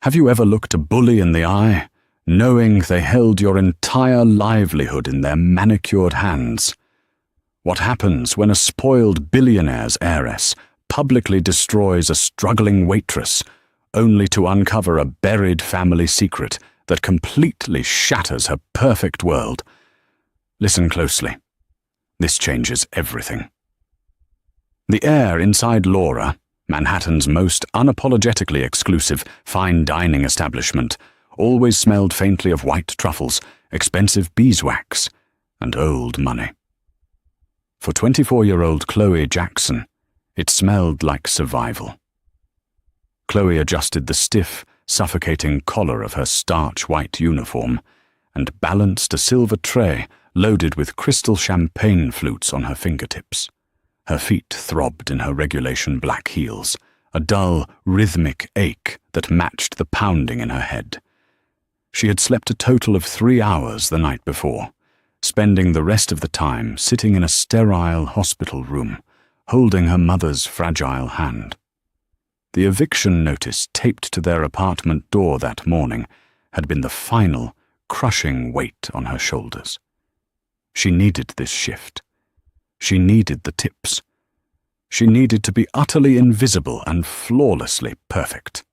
Have you ever looked a bully in the eye, knowing they held your entire livelihood in their manicured hands? What happens when a spoiled billionaire's heiress publicly destroys a struggling waitress, only to uncover a buried family secret that completely shatters her perfect world? Listen closely. This changes everything. The air inside Laura, Manhattan's most unapologetically exclusive fine dining establishment, always smelled faintly of white truffles, expensive beeswax, and old money. For 24-year-old Chloe Jackson, it smelled like survival. Chloe adjusted the stiff, suffocating collar of her starch-white uniform and balanced a silver tray loaded with crystal champagne flutes on her fingertips. Her feet throbbed in her regulation black heels, a dull, rhythmic ache that matched the pounding in her head. She had slept a total of 3 hours the night before, spending the rest of the time sitting in a sterile hospital room, holding her mother's fragile hand. The eviction notice taped to their apartment door that morning had been the final, crushing weight on her shoulders. She needed this shift. She needed the tips. She needed to be utterly invisible and flawlessly perfect.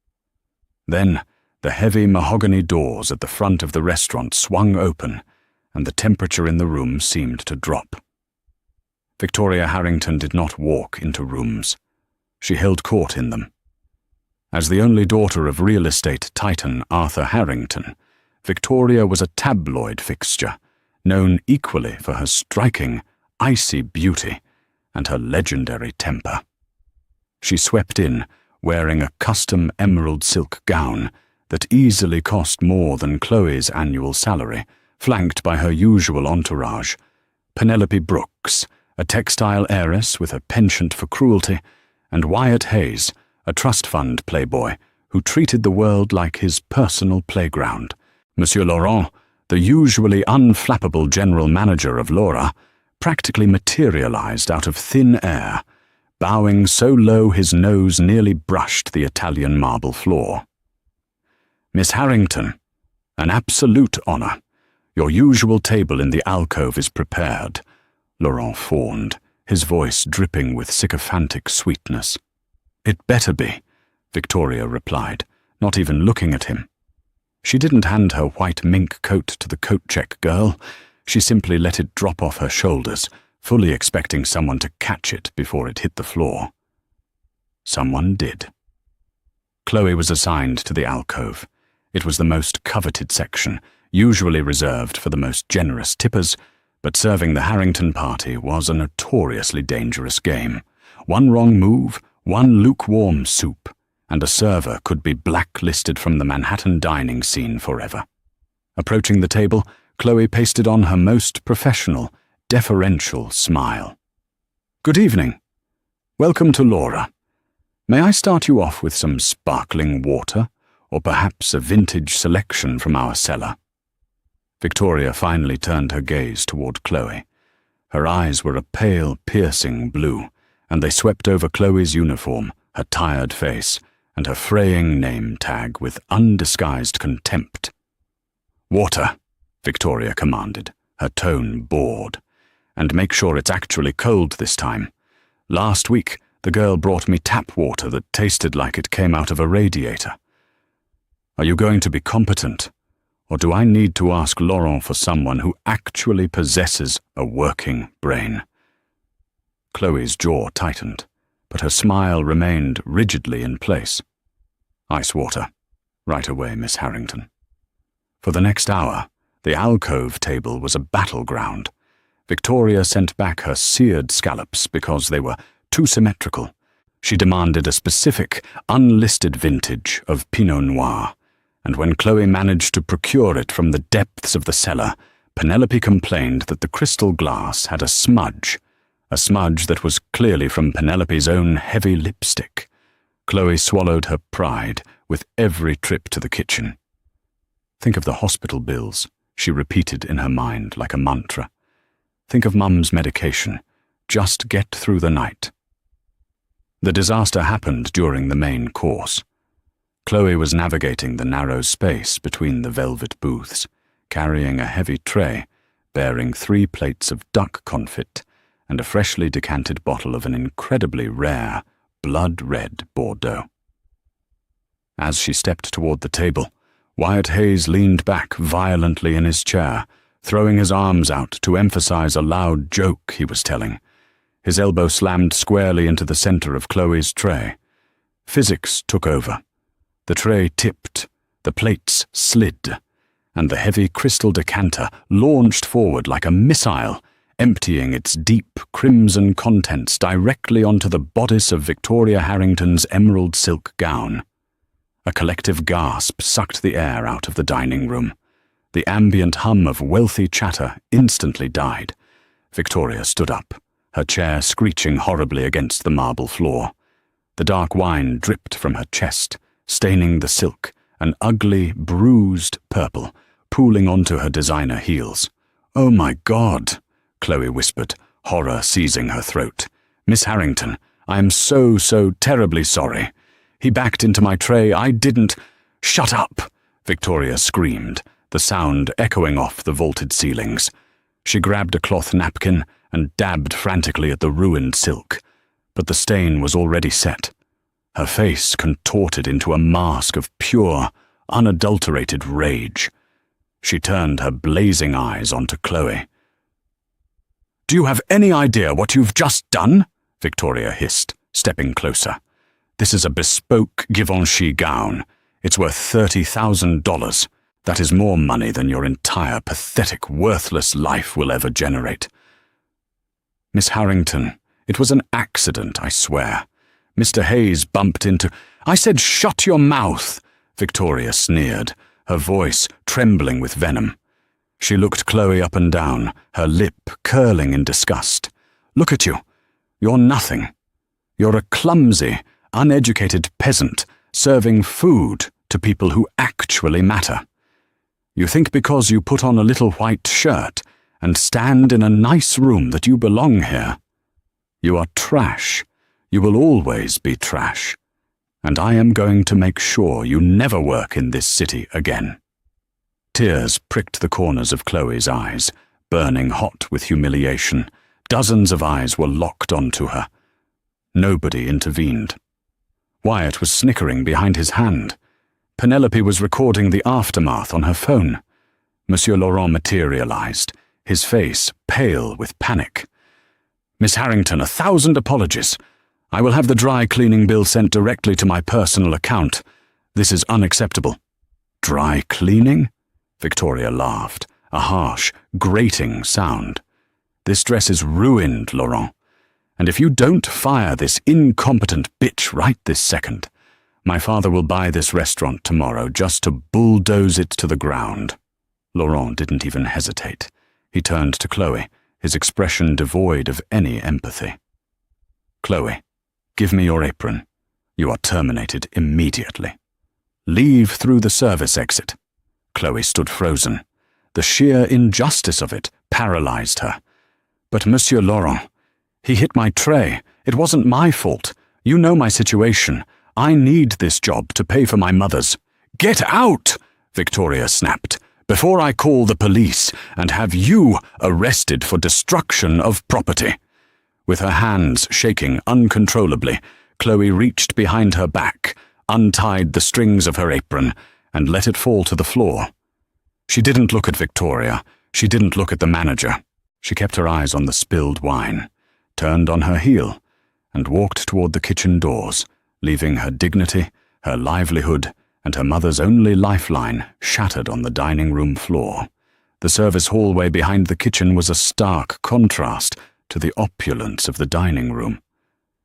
Then, the heavy mahogany doors at the front of the restaurant swung open, and the temperature in the room seemed to drop. Victoria Harrington did not walk into rooms. She held court in them. As the only daughter of real estate titan Arthur Harrington, Victoria was a tabloid fixture, known equally for her striking, icy beauty and her legendary temper. She swept in, wearing a custom emerald silk gown that easily cost more than Chloe's annual salary, flanked by her usual entourage: Penelope Brooks, a textile heiress with a penchant for cruelty, and Wyatt Hayes, a trust fund playboy who treated the world like his personal playground. Monsieur Laurent, the usually unflappable general manager of Laura, practically materialized out of thin air, bowing so low his nose nearly brushed the Italian marble floor. "Miss Harrington, an absolute honor. Your usual table in the alcove is prepared," Laurent fawned, his voice dripping with sycophantic sweetness. "It better be," Victoria replied, not even looking at him. She didn't hand her white mink coat to the coat-check girl. She simply let it drop off her shoulders, fully expecting someone to catch it before it hit the floor. Someone did. Chloe was assigned to the alcove. It was the most coveted section, usually reserved for the most generous tippers, but serving the Harrington party was a notoriously dangerous game. One wrong move, one lukewarm soup, and a server could be blacklisted from the Manhattan dining scene forever. Approaching the table, Chloe pasted on her most professional, deferential smile. "Good evening. Welcome to Laura. May I start you off with some sparkling water, or perhaps a vintage selection from our cellar?" Victoria finally turned her gaze toward Chloe. Her eyes were a pale, piercing blue, and they swept over Chloe's uniform, her tired face, and her fraying name tag with undisguised contempt. "Water," Victoria commanded, her tone bored. "And make sure it's actually cold this time. Last week, the girl brought me tap water that tasted like it came out of a radiator. Are you going to be competent, or do I need to ask Laurent for someone who actually possesses a working brain?" Chloe's jaw tightened, but her smile remained rigidly in place. "Ice water. Right away, Miss Harrington." For the next hour, the alcove table was a battleground. Victoria sent back her seared scallops because they were too symmetrical. She demanded a specific, unlisted vintage of Pinot Noir, and when Chloe managed to procure it from the depths of the cellar, Penelope complained that the crystal glass had a smudge that was clearly from Penelope's own heavy lipstick. Chloe swallowed her pride with every trip to the kitchen. "Think of the hospital bills," she repeated in her mind like a mantra. "Think of Mum's medication. Just get through the night." The disaster happened during the main course. Chloe was navigating the narrow space between the velvet booths, carrying a heavy tray bearing 3 plates of duck confit and a freshly decanted bottle of an incredibly rare, blood-red Bordeaux. As she stepped toward the table, Wyatt Hayes leaned back violently in his chair, throwing his arms out to emphasize a loud joke he was telling. His elbow slammed squarely into the center of Chloe's tray. Physics took over. The tray tipped, the plates slid, and the heavy crystal decanter launched forward like a missile, emptying its deep crimson contents directly onto the bodice of Victoria Harrington's emerald silk gown. A collective gasp sucked the air out of the dining room. The ambient hum of wealthy chatter instantly died. Victoria stood up, her chair screeching horribly against the marble floor. The dark wine dripped from her chest, staining the silk, an ugly, bruised purple, pooling onto her designer heels. "Oh my God," Chloe whispered, horror seizing her throat. "Miss Harrington, I am so terribly sorry. He backed into my tray. I didn't—" "Shut up!" Victoria screamed, the sound echoing off the vaulted ceilings. She grabbed a cloth napkin and dabbed frantically at the ruined silk, but the stain was already set. Her face contorted into a mask of pure, unadulterated rage. She turned her blazing eyes onto Chloe. "Do you have any idea what you've just done?" Victoria hissed, stepping closer. "This is a bespoke Givenchy gown. It's worth $30,000. That is more money than your entire pathetic, worthless life will ever generate." "Miss Harrington, it was an accident, I swear. Mr. Hayes bumped into—" "I said shut your mouth!" Victoria sneered, her voice trembling with venom. She looked Chloe up and down, her lip curling in disgust. "Look at you. You're nothing. You're a clumsy, uneducated peasant serving food to people who actually matter. You think because you put on a little white shirt and stand in a nice room that you belong here. You are trash. You will always be trash. And I am going to make sure you never work in this city again." Tears pricked the corners of Chloe's eyes, burning hot with humiliation. Dozens of eyes were locked onto her. Nobody intervened. Wyatt was snickering behind his hand. Penelope was recording the aftermath on her phone. Monsieur Laurent materialized, his face pale with panic. "Miss Harrington, 1,000 apologies. I will have the dry cleaning bill sent directly to my personal account. This is unacceptable." "Dry cleaning?" Victoria laughed, a harsh, grating sound. "This dress is ruined, Laurent. And if you don't fire this incompetent bitch right this second, my father will buy this restaurant tomorrow just to bulldoze it to the ground." Laurent didn't even hesitate. He turned to Chloe, his expression devoid of any empathy. "Chloe, give me your apron. You are terminated immediately. Leave through the service exit." Chloe stood frozen. The sheer injustice of it paralyzed her. "But Monsieur Laurent, he hit my tray. It wasn't my fault. You know my situation. I need this job to pay for my mother's—" "Get out!" Victoria snapped, "before I call the police and have you arrested for destruction of property." With her hands shaking uncontrollably, Chloe reached behind her back, untied the strings of her apron, and let it fall to the floor. She didn't look at Victoria. She didn't look at the manager. She kept her eyes on the spilled wine, turned on her heel, and walked toward the kitchen doors, leaving her dignity, her livelihood, and her mother's only lifeline shattered on the dining room floor. The service hallway behind the kitchen was a stark contrast to the opulence of the dining room.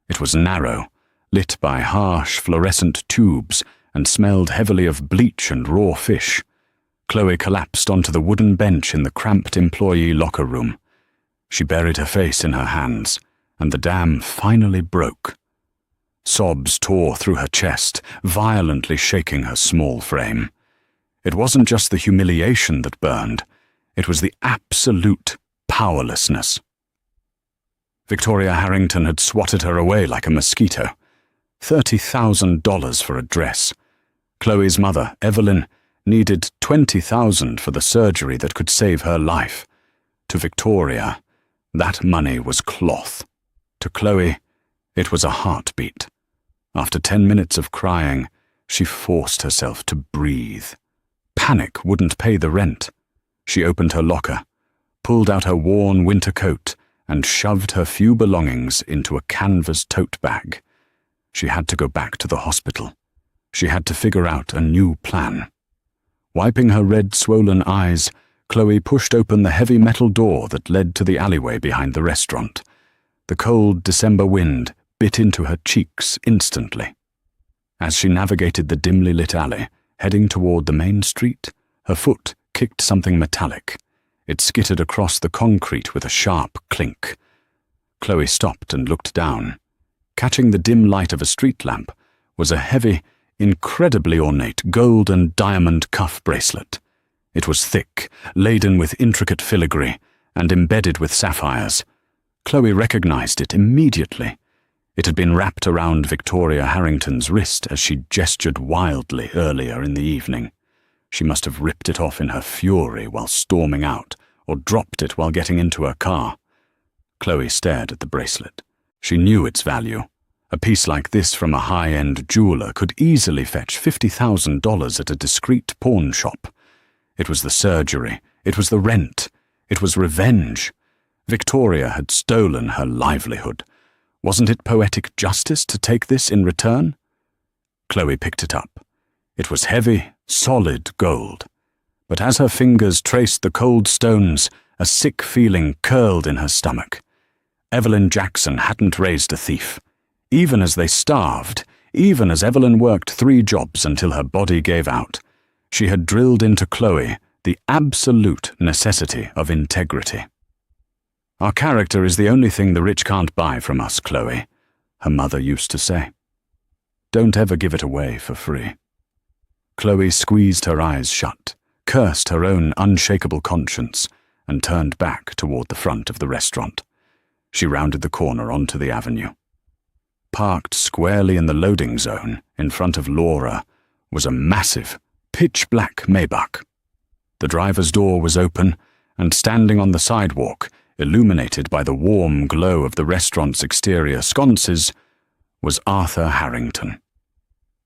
It was narrow, lit by harsh fluorescent tubes, and smelled heavily of bleach and raw fish. Chloe collapsed onto the wooden bench in the cramped employee locker room. She buried her face in her hands, and the dam finally broke. Sobs tore through her chest, violently shaking her small frame. It wasn't just the humiliation that burned. It was the absolute powerlessness. Victoria Harrington had swatted her away like a mosquito. $30,000 for a dress. Chloe's mother, Evelyn, needed $20,000 for the surgery that could save her life. To Victoria, that money was cloth. To Chloe, it was a heartbeat. After 10 minutes of crying, she forced herself to breathe. Panic wouldn't pay the rent. She opened her locker, pulled out her worn winter coat, and shoved her few belongings into a canvas tote bag. She had to go back to the hospital. She had to figure out a new plan. Wiping her red, swollen eyes, Chloe pushed open the heavy metal door that led to the alleyway behind the restaurant. The cold December wind bit into her cheeks instantly. As she navigated the dimly lit alley, heading toward the main street, her foot kicked something metallic. It skittered across the concrete with a sharp clink. Chloe stopped and looked down. Catching the dim light of a street lamp was a heavy, incredibly ornate gold and diamond cuff bracelet. It was thick, laden with intricate filigree, and embedded with sapphires. Chloe recognized it immediately. It had been wrapped around Victoria Harrington's wrist as she gestured wildly earlier in the evening. She must have ripped it off in her fury while storming out, or dropped it while getting into her car. Chloe stared at the bracelet. She knew its value. A piece like this from a high-end jeweler could easily fetch $50,000 at a discreet pawn shop. It was the surgery. It was the rent. It was revenge. Victoria had stolen her livelihood. Wasn't it poetic justice to take this in return? Chloe picked it up. It was heavy, solid gold. But as her fingers traced the cold stones, a sick feeling curled in her stomach. Evelyn Jackson hadn't raised a thief. Even as they starved, even as Evelyn worked 3 jobs until her body gave out, she had drilled into Chloe the absolute necessity of integrity. "Our character is the only thing the rich can't buy from us, Chloe," her mother used to say. "Don't ever give it away for free." Chloe squeezed her eyes shut, cursed her own unshakable conscience, and turned back toward the front of the restaurant. She rounded the corner onto the avenue. Parked squarely in the loading zone in front of Laura was a massive, pitch-black Maybach. The driver's door was open, and standing on the sidewalk, illuminated by the warm glow of the restaurant's exterior sconces, was Arthur Harrington.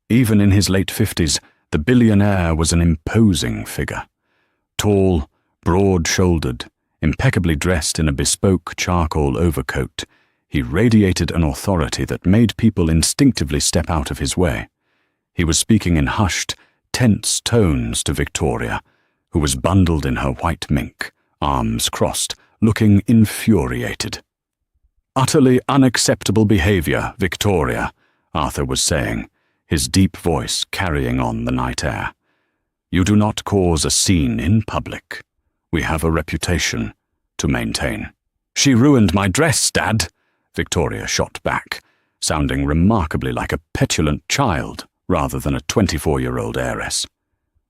Even in his late 50s, the billionaire was an imposing figure. Tall, broad-shouldered, impeccably dressed in a bespoke charcoal overcoat, he radiated an authority that made people instinctively step out of his way. He was speaking in hushed, tense tones to Victoria, who was bundled in her white mink, arms crossed, looking infuriated. "Utterly unacceptable behavior, Victoria," Arthur was saying, his deep voice carrying on the night air. "You do not cause a scene in public. We have a reputation to maintain." "She ruined my dress, Dad," Victoria shot back, sounding remarkably like a petulant child rather than a 24-year-old heiress.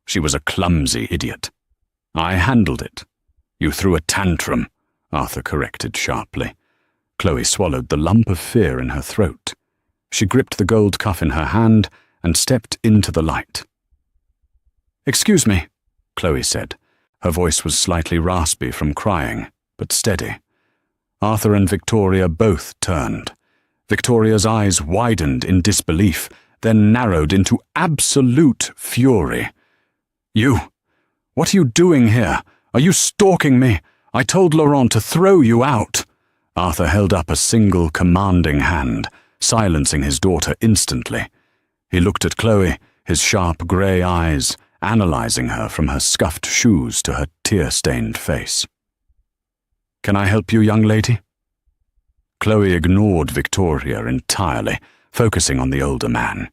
"She was a clumsy idiot. I handled it." "You threw a tantrum," Arthur corrected sharply. Chloe swallowed the lump of fear in her throat. She gripped the gold cuff in her hand and stepped into the light. "Excuse me," Chloe said. Her voice was slightly raspy from crying, but steady. Arthur and Victoria both turned. Victoria's eyes widened in disbelief, then narrowed into absolute fury. What are you doing here? Are you stalking me? I told Laurent to throw you out." Arthur held up a single commanding hand, silencing his daughter instantly. He looked at Chloe, his sharp grey eyes analyzing her from her scuffed shoes to her tear-stained face. "Can I help you, young lady?" Chloe ignored Victoria entirely, focusing on the older man.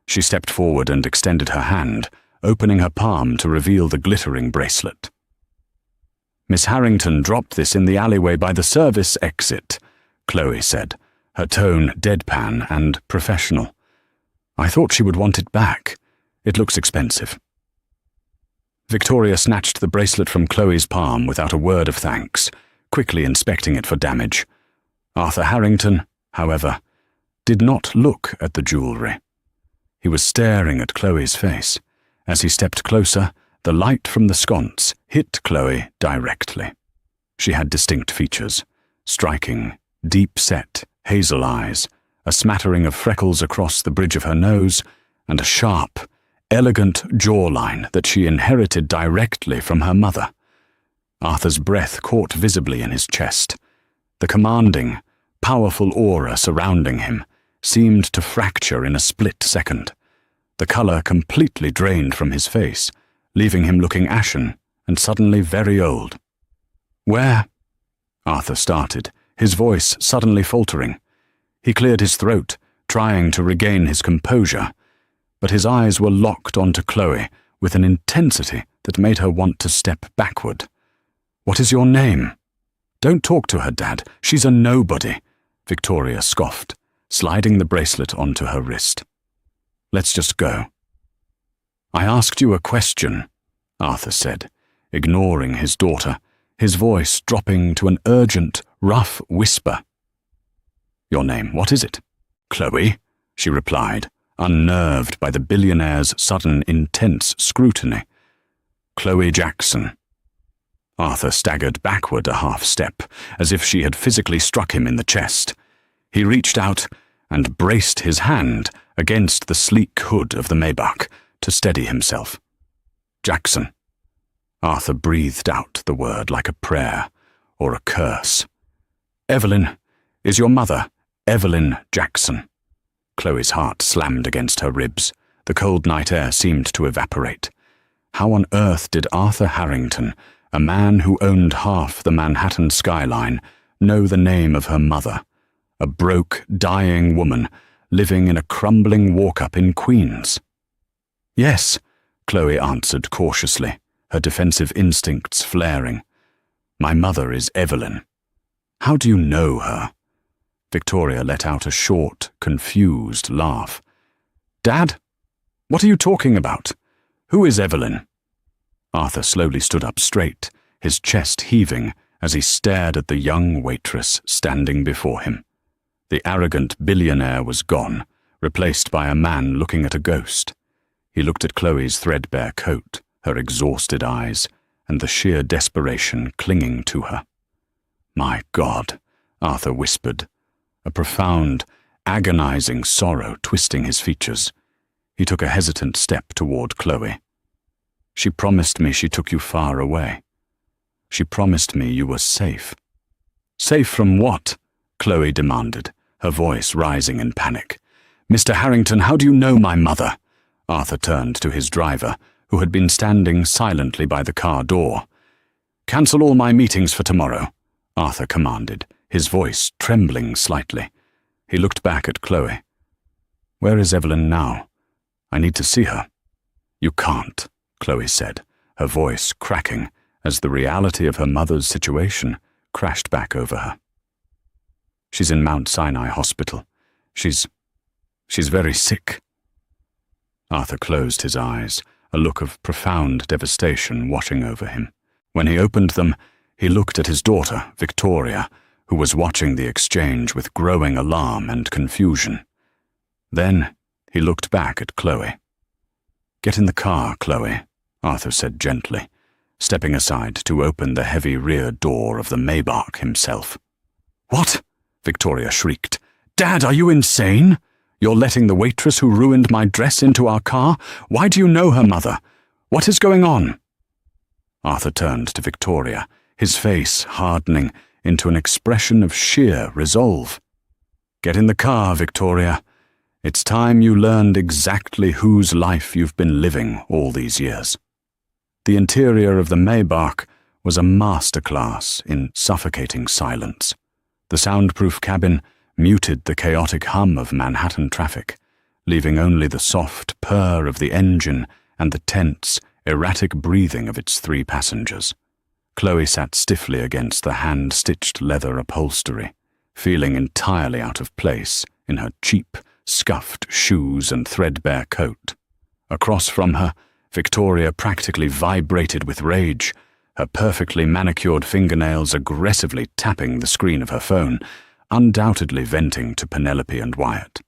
She stepped forward and extended her hand, opening her palm to reveal the glittering bracelet. "Miss Harrington dropped this in the alleyway by the service exit," Chloe said, her tone deadpan and professional. "I thought she would want it back. It looks expensive." Victoria snatched the bracelet from Chloe's palm without a word of thanks, quickly inspecting it for damage. Arthur Harrington, however, did not look at the jewellery. He was staring at Chloe's face. As he stepped closer, the light from the sconce hit Chloe directly. She had distinct features, striking, deep-set, hazel eyes, a smattering of freckles across the bridge of her nose, and a sharp, elegant jawline that she inherited directly from her mother. Arthur's breath caught visibly in his chest. The commanding, powerful aura surrounding him seemed to fracture in a split second. The colour completely drained from his face, leaving him looking ashen and suddenly very old. "Where?" Arthur started, his voice suddenly faltering. He cleared his throat, trying to regain his composure, but his eyes were locked onto Chloe with an intensity that made her want to step backward. "What is your name?" "Don't talk to her, Dad. She's a nobody," Victoria scoffed, sliding the bracelet onto her wrist. "Let's just go." "I asked you a question," Arthur said, ignoring his daughter, his voice dropping to an urgent, rough whisper. "Your name, what is it?" "Chloe," she replied, unnerved by the billionaire's sudden, intense scrutiny. "Chloe Jackson." Arthur staggered backward a half step, as if she had physically struck him in the chest. He reached out and braced his hand against the sleek hood of the Maybach to steady himself. "Jackson." Arthur breathed out the word like a prayer or a curse. "Evelyn, is your mother Evelyn Jackson?" Chloe's heart slammed against her ribs. The cold night air seemed to evaporate. How on earth did Arthur Harrington, a man who owned half the Manhattan skyline, know the name of her mother, a broke, dying woman living in a crumbling walk-up in Queens? "Yes," Chloe answered cautiously, her defensive instincts flaring. "My mother is Evelyn." "How do you know her?" Victoria let out a short, confused laugh. "Dad? What are you talking about? Who is Evelyn?" Arthur slowly stood up straight, his chest heaving as he stared at the young waitress standing before him. The arrogant billionaire was gone, replaced by a man looking at a ghost. He looked at Chloe's threadbare coat, her exhausted eyes, and the sheer desperation clinging to her. "My God," Arthur whispered, a profound, agonizing sorrow twisting his features. He took a hesitant step toward Chloe. "She promised me she took you far away. She promised me you were safe." "Safe from what?" Chloe demanded, her voice rising in panic. "Mr. Harrington, how do you know my mother?" Arthur turned to his driver, who had been standing silently by the car door. "Cancel all my meetings for tomorrow," Arthur commanded, his voice trembling slightly. He looked back at Chloe. "Where is Evelyn now? I need to see her." "You can't," Chloe said, her voice cracking as the reality of her mother's situation crashed back over her. "She's in Mount Sinai Hospital. She's very sick." Arthur closed his eyes, a look of profound devastation washing over him. When he opened them, he looked at his daughter, Victoria, who was watching the exchange with growing alarm and confusion. Then he looked back at Chloe. "Get in the car, Chloe," Arthur said gently, stepping aside to open the heavy rear door of the Maybach himself. "What?" Victoria shrieked. "Dad, are you insane? You're letting the waitress who ruined my dress into our car? Why do you know her mother? What is going on?" Arthur turned to Victoria, his face hardening into an expression of sheer resolve. "Get in the car, Victoria. It's time you learned exactly whose life you've been living all these years." The interior of the Maybach was a masterclass in suffocating silence. The soundproof cabin muted the chaotic hum of Manhattan traffic, leaving only the soft purr of the engine and the tense, erratic breathing of its 3 passengers. Chloe sat stiffly against the hand-stitched leather upholstery, feeling entirely out of place in her cheap, scuffed shoes and threadbare coat. Across from her, Victoria practically vibrated with rage, her perfectly manicured fingernails aggressively tapping the screen of her phone, undoubtedly venting to Penelope and Wyatt.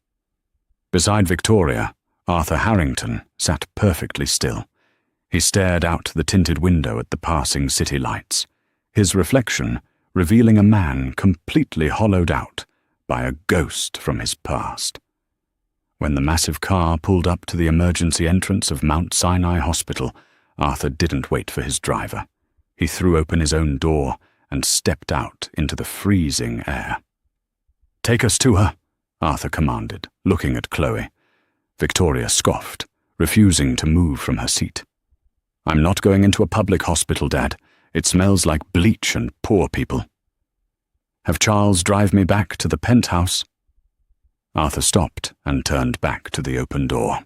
Beside Victoria, Arthur Harrington sat perfectly still. He stared out the tinted window at the passing city lights, his reflection revealing a man completely hollowed out by a ghost from his past. When the massive car pulled up to the emergency entrance of Mount Sinai Hospital, Arthur didn't wait for his driver. He threw open his own door and stepped out into the freezing air. "Take us to her," Arthur commanded, looking at Chloe. Victoria scoffed, refusing to move from her seat. "I'm not going into a public hospital, Dad. It smells like bleach and poor people." "Have Charles drive me back to the penthouse?" Arthur stopped and turned back to the open door.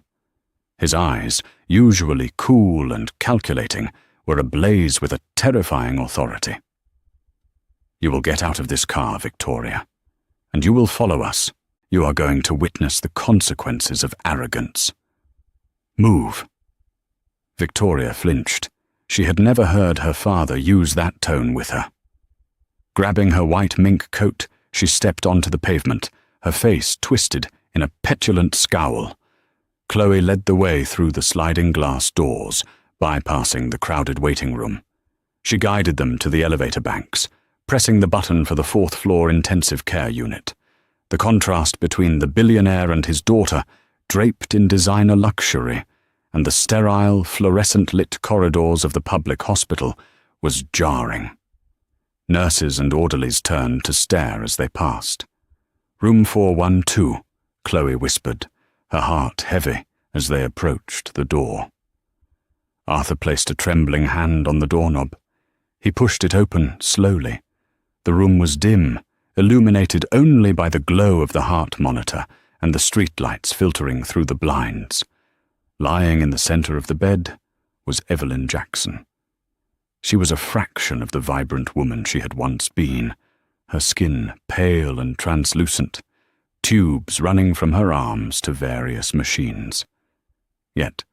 His eyes, usually cool and calculating, were ablaze with a terrifying authority. "You will get out of this car, Victoria, and you will follow us. You are going to witness the consequences of arrogance. Move." Victoria flinched. She had never heard her father use that tone with her. Grabbing her white mink coat, she stepped onto the pavement, her face twisted in a petulant scowl. Chloe led the way through the sliding glass doors, bypassing the crowded waiting room. She guided them to the elevator banks, pressing the button for the fourth-floor intensive care unit. The contrast between the billionaire and his daughter, draped in designer luxury, and the sterile, fluorescent-lit corridors of the public hospital was jarring. Nurses and orderlies turned to stare as they passed. "Room 412, Chloe whispered, her heart heavy as they approached the door. Arthur placed a trembling hand on the doorknob. He pushed it open slowly. The room was dim, illuminated only by the glow of the heart monitor and the streetlights filtering through the blinds. Lying in the center of the bed was Evelyn Jackson. She was a fraction of the vibrant woman she had once been, her skin pale and translucent, tubes running from her arms to various machines. Yet,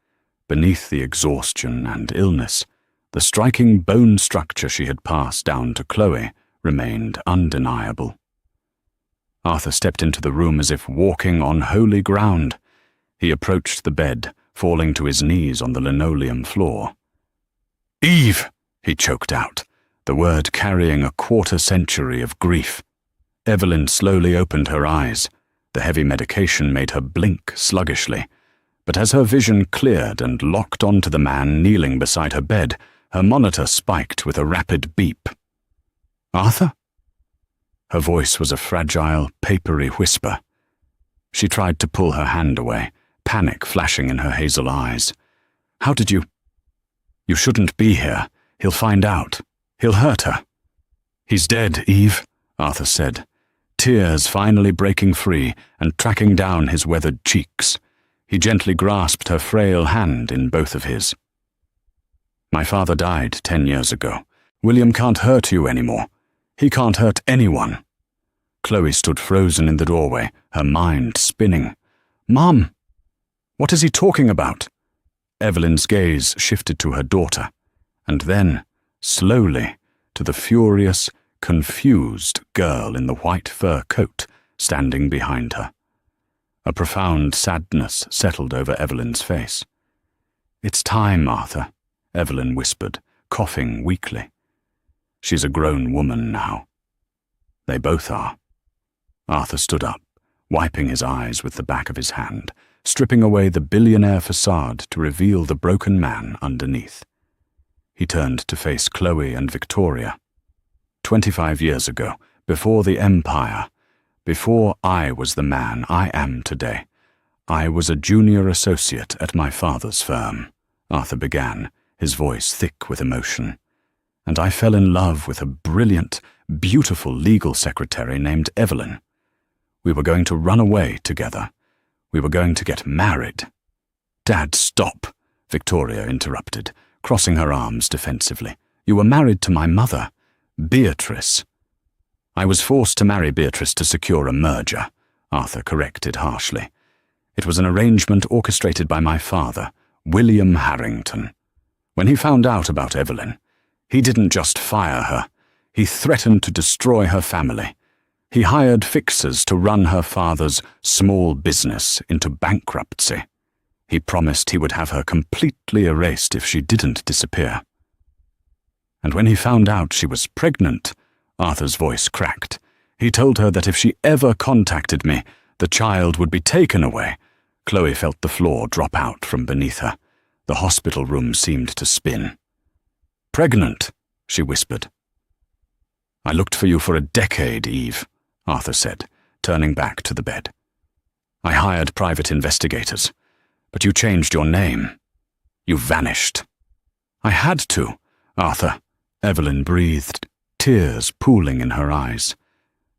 beneath the exhaustion and illness, the striking bone structure she had passed down to Chloe remained undeniable. Arthur stepped into the room as if walking on holy ground. He approached the bed, falling to his knees on the linoleum floor. "Eve!" he choked out, the word carrying a quarter-century of grief. Evelyn slowly opened her eyes. The heavy medication made her blink sluggishly, but as her vision cleared and locked onto the man kneeling beside her bed, her monitor spiked with a rapid beep. "Arthur?" Her voice was a fragile, papery whisper. She tried to pull her hand away, panic flashing in her hazel eyes. "How did you—" "You shouldn't be here. He'll find out. He'll hurt her." "He's dead, Eve," Arthur said, tears finally breaking free and tracking down his weathered cheeks. He gently grasped her frail hand in both of his. "My father died 10 years ago. William can't hurt you anymore. He can't hurt anyone." Chloe stood frozen in the doorway, her mind spinning. "Mom! What is he talking about?" Evelyn's gaze shifted to her daughter, and then, slowly, to the furious, confused girl in the white fur coat standing behind her. A profound sadness settled over Evelyn's face. "It's time, Arthur," Evelyn whispered, coughing weakly. "She's a grown woman now." "They both are." Arthur stood up, wiping his eyes with the back of his hand, stripping away the billionaire facade to reveal the broken man underneath. He turned to face Chloe and Victoria. 25 years ago, before the empire, before I was the man I am today, I was a junior associate at my father's firm, Arthur began, his voice thick with emotion. And I fell in love with a brilliant, beautiful legal secretary named Evelyn. We were going to run away together. We were going to get married. "Dad, stop," Victoria interrupted, crossing her arms defensively. "You were married to my mother, Beatrice." "I was forced to marry Beatrice to secure a merger," Arthur corrected harshly. "It was an arrangement orchestrated by my father, William Harrington. When he found out about Evelyn, he didn't just fire her. He threatened to destroy her family. He hired fixers to run her father's small business into bankruptcy. He promised he would have her completely erased if she didn't disappear. And when he found out she was pregnant, Arthur's voice cracked. He told her that if she ever contacted me, the child would be taken away. Chloe felt the floor drop out from beneath her. The hospital room seemed to spin. "Pregnant," she whispered. "I looked for you for a decade, Eve," Arthur said, turning back to the bed. "I hired private investigators, but you changed your name. You vanished." "I had to, Arthur," Evelyn breathed, tears pooling in her eyes.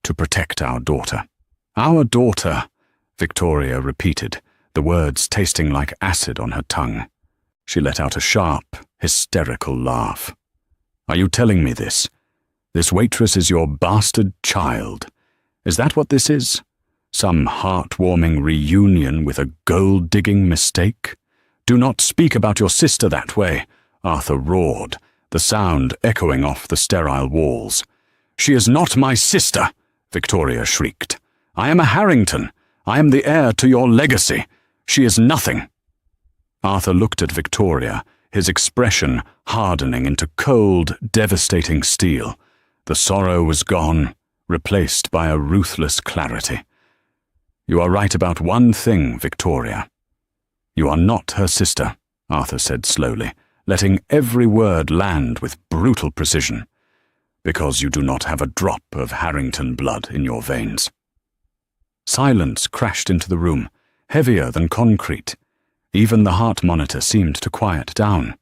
"To protect our daughter." "Our daughter," Victoria repeated, the words tasting like acid on her tongue. She let out a sharp, hysterical laugh. "Are you telling me this? This waitress is your bastard child? Is that what this is? Some heartwarming reunion with a gold-digging mistake? Do not speak about your sister that way," Arthur roared, the sound echoing off the sterile walls. "She is not my sister," Victoria shrieked. "I am a Harrington. I am the heir to your legacy. She is nothing." Arthur looked at Victoria, his expression hardening into cold, devastating steel. The sorrow was gone, replaced by a ruthless clarity. "You are right about one thing, Victoria. You are not her sister," Arthur said slowly, letting every word land with brutal precision, "because you do not have a drop of Harrington blood in your veins." Silence crashed into the room, heavier than concrete. Even the heart monitor seemed to quiet down.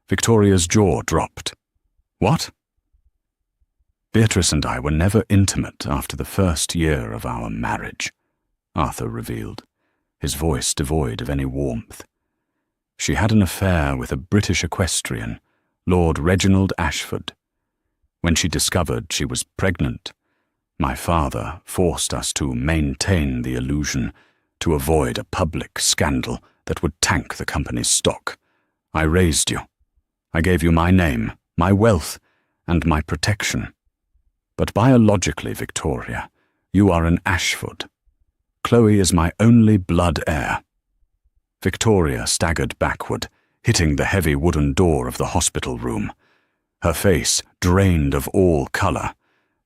Victoria's jaw dropped. "What?" "Beatrice and I were never intimate after the first year of our marriage," Arthur revealed, his voice devoid of any warmth. "She had an affair with a British equestrian, Lord Reginald Ashford. When she discovered she was pregnant, my father forced us to maintain the illusion to avoid a public scandal that would tank the company's stock. I raised you. I gave you my name, my wealth, and my protection. But biologically, Victoria, you are an Ashford. Chloe is my only blood heir." Victoria staggered backward, hitting the heavy wooden door of the hospital room. Her face drained of all color,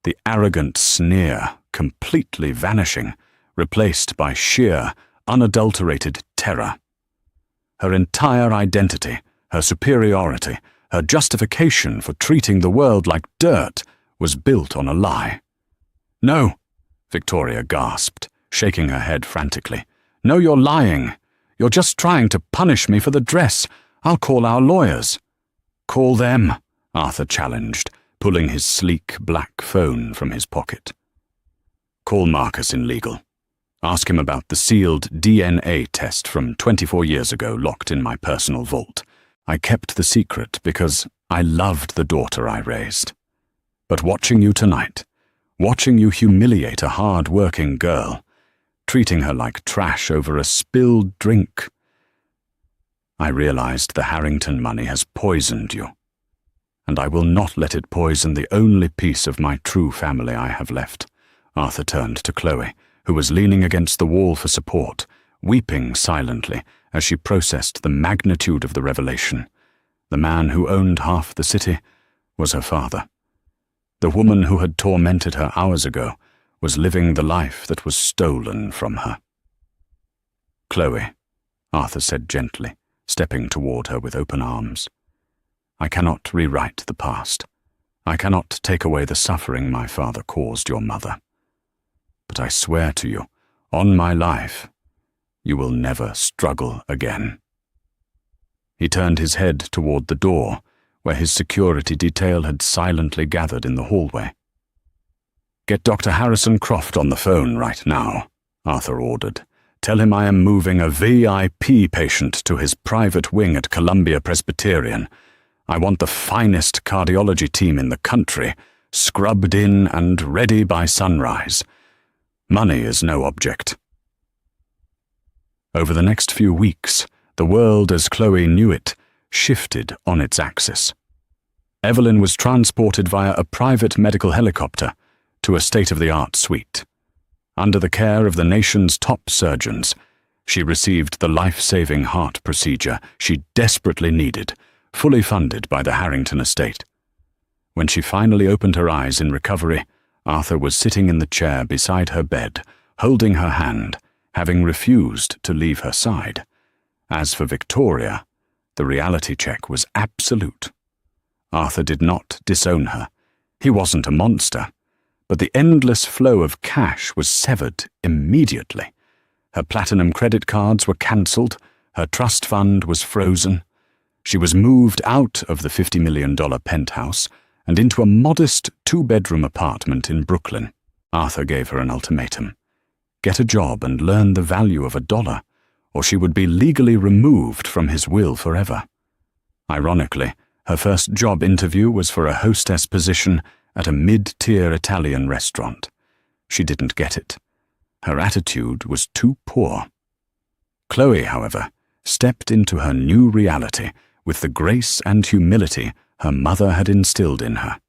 the arrogant sneer completely vanishing, replaced by sheer, unadulterated terror. Her entire identity, her superiority, her justification for treating the world like dirt was built on a lie. "No," Victoria gasped, shaking her head frantically. "No, you're lying. You're just trying to punish me for the dress. I'll call our lawyers." "Call them," Arthur challenged, pulling his sleek black phone from his pocket. "Call Marcus in legal. Ask him about the sealed DNA test from 24 years ago locked in my personal vault. I kept the secret because I loved the daughter I raised. But watching you tonight, watching you humiliate a hard-working girl, treating her like trash over a spilled drink, I realized the Harrington money has poisoned you. And I will not let it poison the only piece of my true family I have left." Arthur turned to Chloe, who was leaning against the wall for support, weeping silently as she processed the magnitude of the revelation. The man who owned half the city was her father. The woman who had tormented her hours ago was living the life that was stolen from her. "Chloe," Arthur said gently, stepping toward her with open arms. "I cannot rewrite the past. I cannot take away the suffering my father caused your mother. But I swear to you, on my life, you will never struggle again." He turned his head toward the door, where his security detail had silently gathered in the hallway. "Get Dr. Harrison Croft on the phone right now," Arthur ordered. "Tell him I am moving a VIP patient to his private wing at Columbia Presbyterian. I want the finest cardiology team in the country, scrubbed in and ready by sunrise. Money is no object." Over the next few weeks, the world as Chloe knew it shifted on its axis. Evelyn was transported via a private medical helicopter to a state-of-the-art suite. Under the care of the nation's top surgeons, She received the life-saving heart procedure she desperately needed, fully funded by the Harrington estate. When she finally opened her eyes in recovery, Arthur was sitting in the chair beside her bed, holding her hand, having refused to leave her side. As for Victoria, the reality check was absolute. Arthur did not disown her. He wasn't a monster, but the endless flow of cash was severed immediately. Her platinum credit cards were cancelled, her trust fund was frozen. She was moved out of the $50 million penthouse and into a modest two-bedroom apartment in Brooklyn. Arthur gave her an ultimatum. Get a job and learn the value of $1, or she would be legally removed from his will forever. Ironically, her first job interview was for a hostess position at a mid-tier Italian restaurant. She didn't get it. Her attitude was too poor. Chloe, however, stepped into her new reality with the grace and humility her mother had instilled in her.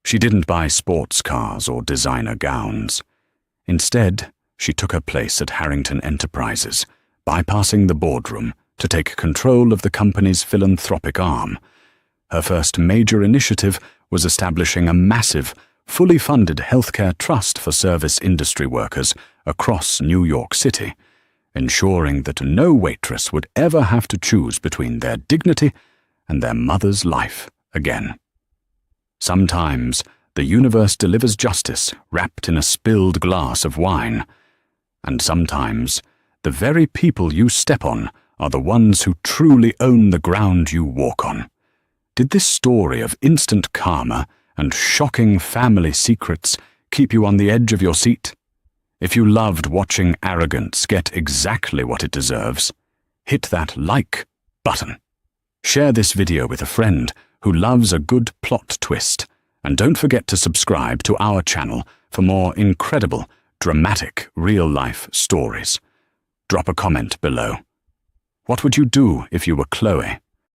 She didn't buy sports cars or designer gowns. Instead, she took her place at Harrington Enterprises, bypassing the boardroom to take control of the company's philanthropic arm. Her first major initiative was establishing a massive, fully funded healthcare trust for service industry workers across New York City, ensuring that no waitress would ever have to choose between their dignity and their mother's life again. Sometimes the universe delivers justice wrapped in a spilled glass of wine, and sometimes the very people you step on are the ones who truly own the ground you walk on. Did this story of instant karma and shocking family secrets keep you on the edge of your seat? If you loved watching arrogance get exactly what it deserves, hit that like button. Share this video with a friend who loves a good plot twist, and don't forget to subscribe to our channel for more incredible, dramatic, real-life stories. Drop a comment below. What would you do if you were Chloe?